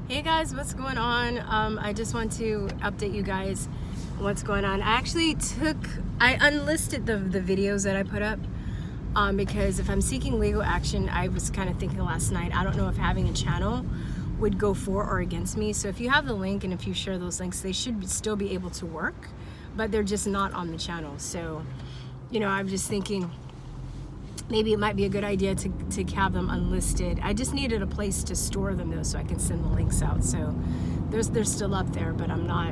Hey guys, what's going on? I just want to update you guys what's going on. I unlisted the videos that I put up because if I'm seeking legal action, I was kind of thinking last night, I don't know if having a channel would go for or against me. So if you have the link and if you share those links, they should still be able to work, but they're just not on the channel. So, you know, I'm just thinking maybe it might be a good idea to have them unlisted. I just needed a place to store them though, so I can send the links out. So they're still up there, but I'm not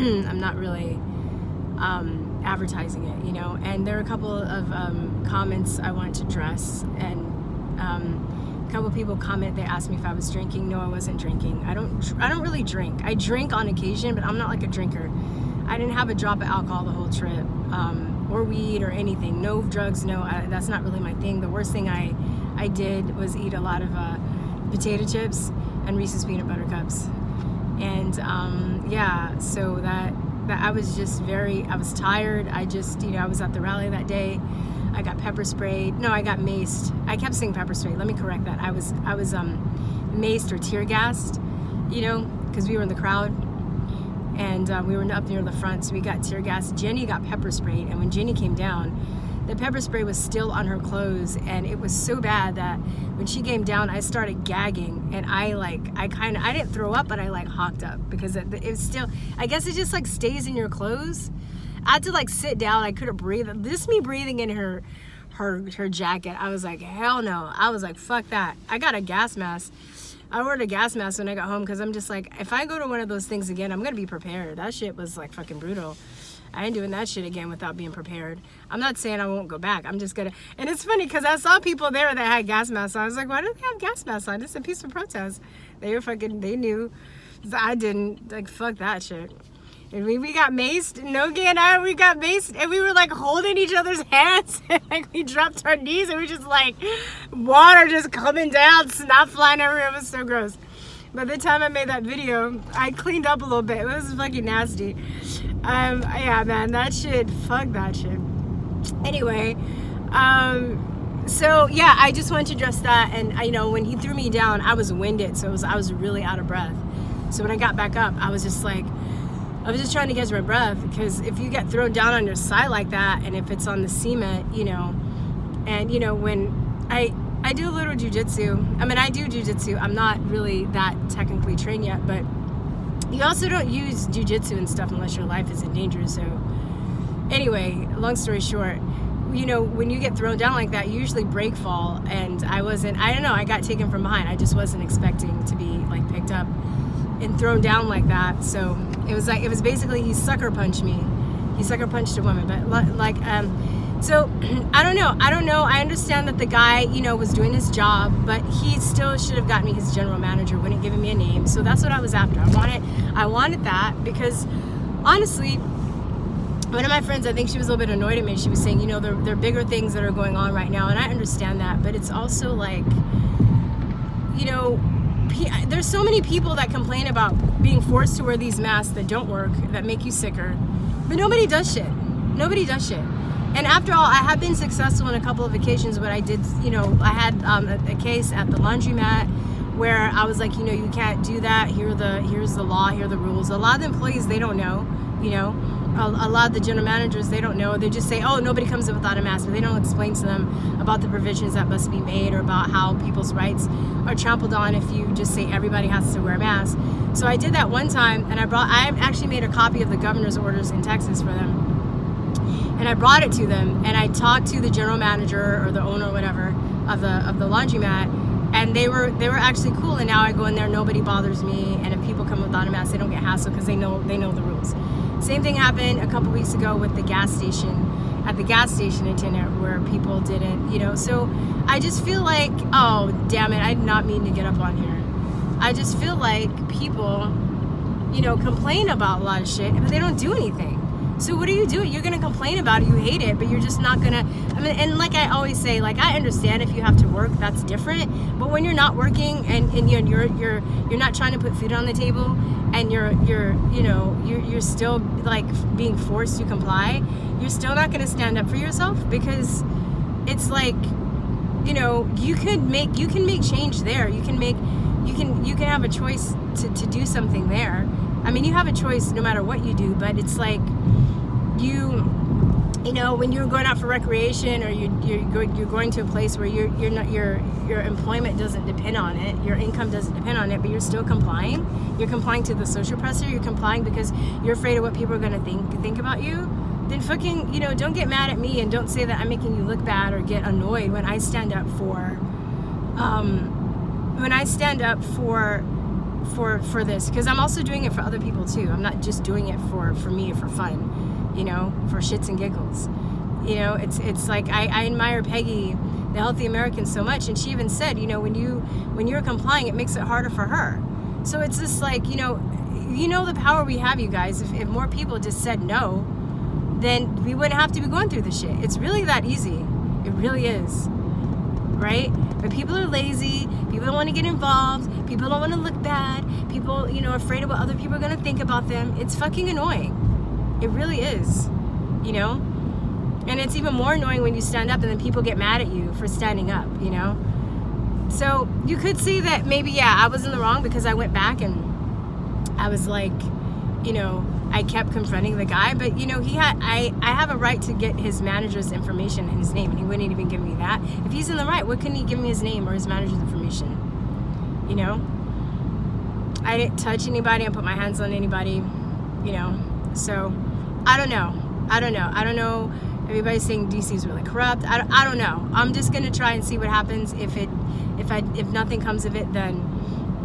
I'm not really advertising it, you know. And there are a couple of comments I wanted to address, and a couple of people comment. They asked me if I was drinking. No, I wasn't drinking. I don't really drink. I drink on occasion, but I'm not like a drinker. I didn't have a drop of alcohol the whole trip. Or weed or anything. No drugs, no, that's not really my thing. The worst thing I did was eat a lot of potato chips and Reese's peanut butter cups. And yeah, so that I was just I was tired. I just, you know, I was at the rally that day. I got pepper sprayed. No, I got maced. I kept saying pepper sprayed. Let me correct that. I was maced or tear gassed, you know, because we were in the crowd. And we were up near the front, so we got tear gas. Jenny got pepper sprayed, and when Jenny came down, the pepper spray was still on her clothes, and it was so bad that when she came down, I started gagging, and I didn't throw up, but I like hawked up because it was still, I guess it just like stays in your clothes. I had to like sit down. I couldn't breathe. Just me breathing in her jacket. I was like, hell no. I was like, fuck that. I got a gas mask. I ordered a gas mask when I got home because I'm just like, if I go to one of those things again, I'm going to be prepared. That shit was like fucking brutal. I ain't doing that shit again without being prepared. I'm not saying I won't go back. I'm just going to. And it's funny because I saw people there that had gas masks on. I was like, why do they have gas masks on? It's a peaceful protest. They knew. I didn't. Like, fuck that shit. And we got maced, Nogi and I, we got maced, and we were like holding each other's hands, and like we dropped our knees, and we just like, water just coming down, snot flying everywhere. It was so gross. By the time I made that video, I cleaned up a little bit. It was fucking nasty. Yeah, man, that shit, fuck that shit. Anyway, so yeah, I just wanted to address that, and you know, when he threw me down, I was winded, so I was really out of breath. So when I got back up, I was just trying to catch my breath, because if you get thrown down on your side like that, and if it's on the Steemit, you know, and you know, when I do a little jujitsu. I mean, I do jujitsu. I'm not really that technically trained yet, but you also don't use jujitsu and stuff unless your life is in danger. So anyway, long story short, you know, when you get thrown down like that, you usually break fall, and I don't know, I got taken from behind. I just wasn't expecting to be like picked up and thrown down like that. So it was basically, he sucker punched me. He sucker punched a woman, but like, so I don't know. I understand that the guy, you know, was doing his job, but he still should have gotten me his general manager, wouldn't give me a name. So that's what I was after. I wanted that because honestly, one of my friends, I think she was a little bit annoyed at me. She was saying, you know, there are bigger things that are going on right now. And I understand that, but it's also like, you know, there's so many people that complain about being forced to wear these masks that don't work, that make you sicker, but nobody does shit. Nobody does shit. And after all, I have been successful on a couple of occasions, but I did, you know, I had a case at the laundromat where I was like, you know, you can't do that. Here's the law, here are the rules. A lot of the employees, they don't know, you know. A lot of the general managers, they don't know. They just say, oh, nobody comes in without a mask, but they don't explain to them about the provisions that must be made or about how people's rights are trampled on if you just say everybody has to wear a mask. So I did that one time, and I actually made a copy of the governor's orders in Texas for them. And I brought it to them, and I talked to the general manager or the owner or whatever of the laundromat, and they were actually cool. And now I go in there, nobody bothers me, and if people come without a mask, they don't get hassled because they know the rules. Same thing happened a couple weeks ago with the gas station, at the gas station in Chute, where people didn't, you know. So I just feel like, oh damn it, I did not mean to get up on here. I just feel like people, you know, complain about a lot of shit, but they don't do anything. So what are you doing? You're gonna complain about it, you hate it, but you're just not gonna. I mean, and like I always say, like I understand if you have to work, that's different. But when you're not working and you're not trying to put food on the table, and you're still like being forced to comply, you're still not gonna stand up for yourself, because it's like, you know, you can make change there. You can can have a choice to do something there. I mean, you have a choice no matter what you do, but it's like you know, when you're going out for recreation, or you're going to a place where you're not, your employment doesn't depend on it, your income doesn't depend on it, but you're still complying. You're complying to the social pressure. You're complying because you're afraid of what people are going to think about you. Then fucking, you know, don't get mad at me, and don't say that I'm making you look bad, or get annoyed when I stand up for this, because I'm also doing it for other people too. I'm not just doing it for me, for fun, you know, for shits and giggles. You know, it's like I admire Peggy, the Healthy American, so much, and she even said, you know, when you're complying, it makes it harder for her. So it's just like, you know the power we have, you guys. If more people just said no, then we wouldn't have to be going through this shit. It's really that easy. It really is, right? But people are lazy. People don't want to get involved. People don't want to look bad. People, you know, are afraid of what other people are going to think about them. It's fucking annoying. It really is, you know? And it's even more annoying when you stand up and then people get mad at you for standing up, you know? So you could see that maybe, yeah, I was in the wrong, because I went back and I was like, you know, I kept confronting the guy, but you know, I have a right to get his manager's information and his name, and he wouldn't even give me that. If he's in the right, what couldn't he give me his name or his manager's information? You know? I didn't touch anybody, I put my hands on anybody, you know? So, I don't know. Everybody's saying DC is really corrupt. I don't know. I'm just gonna try and see what happens. If nothing comes of it, then,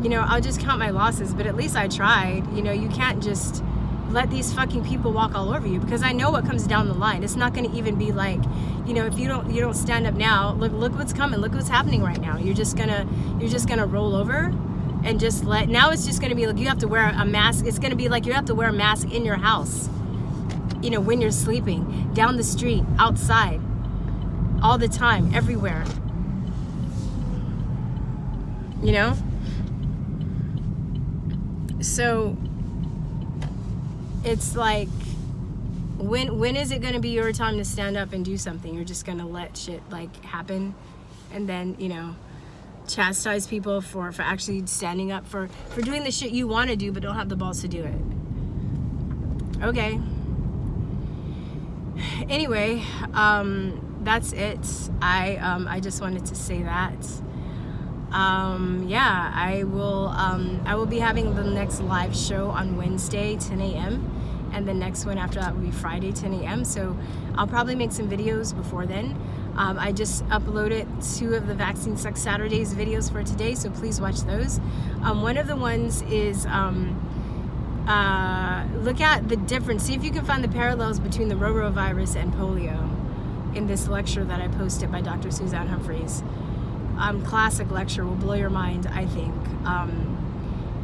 you know, I'll just count my losses, but at least I tried. You know, you can't just let these fucking people walk all over you, because I know what comes down the line. It's not going to even be like, you know, if you don't stand up now, look what's coming, look what's happening right now. You're just gonna roll over and just now it's just gonna be like you have to wear a mask. It's gonna be like you have to wear a mask in your house, you know, when you're sleeping, down the street, outside, all the time, everywhere, you know? So it's like, when is it going to be your time to stand up and do something? You're just going to let shit like happen, and then, you know, chastise people for actually standing up for doing the shit you want to do but don't have the balls to do it. Okay. Anyway, that's it. I just wanted to say that. Yeah, I will be having the next live show on Wednesday, 10 a.m. and the next one after that will be Friday, 10 a.m. So I'll probably make some videos before then. I just uploaded 2 of the Vaccine Sucks Saturdays videos for today, so please watch those. One of the ones is look at the difference. See if you can find the parallels between the rotavirus and polio in this lecture that I posted by Dr. Suzanne Humphreys. Classic lecture, will blow your mind, I think.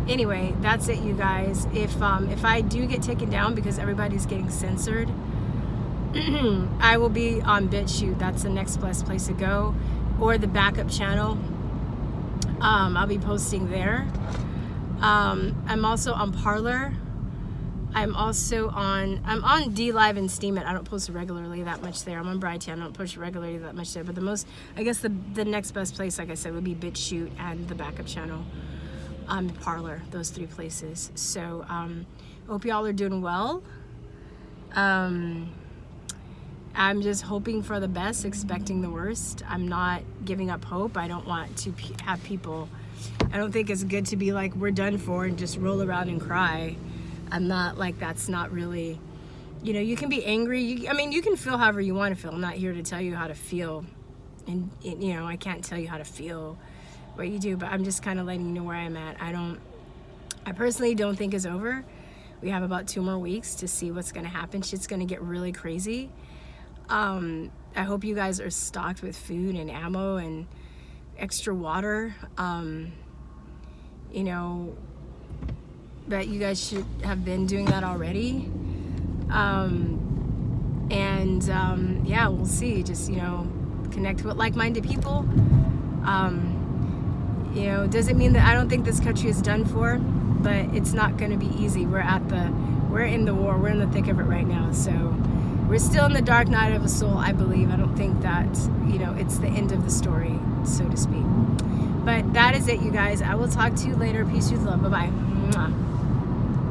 Anyway, that's it, you guys. If I do get taken down because everybody's getting censored, I will be on BitChute. That's the next best place to go, or the backup channel. I'll be posting there. I'm also on Parler. I'm on DLive and Steemit. I don't post regularly that much there. I'm on Brighteon. I don't post regularly that much there. But I guess the next best place, like I said, would be BitChute and the backup channel. Parler, those 3 places. So, hope y'all are doing well. I'm just hoping for the best, expecting the worst. I'm not giving up hope. I don't want to have people, I don't think it's good to be like, we're done for, and just roll around and cry. I'm not like, that's not really, you know, you can be angry. You can feel however you want to feel. I'm not here to tell you how to feel. And you know, I can't tell you how to feel what you do, but I'm just kind of letting you know where I'm at. I personally don't think it's over. We have about 2 more weeks to see what's going to happen. Shit's going to get really crazy. I hope you guys are stocked with food and ammo and extra water. You know, but you guys should have been doing that already. Yeah, we'll see. Just, you know, connect with like-minded people. You know, doesn't mean that I don't think this country is done for, but it's not going to be easy. We're in the war. We're in the thick of it right now. So we're still in the dark night of the soul, I believe. I don't think that, you know, it's the end of the story, so to speak. But that is it, you guys. I will talk to you later. Peace, truth, love. Bye-bye. Mwah.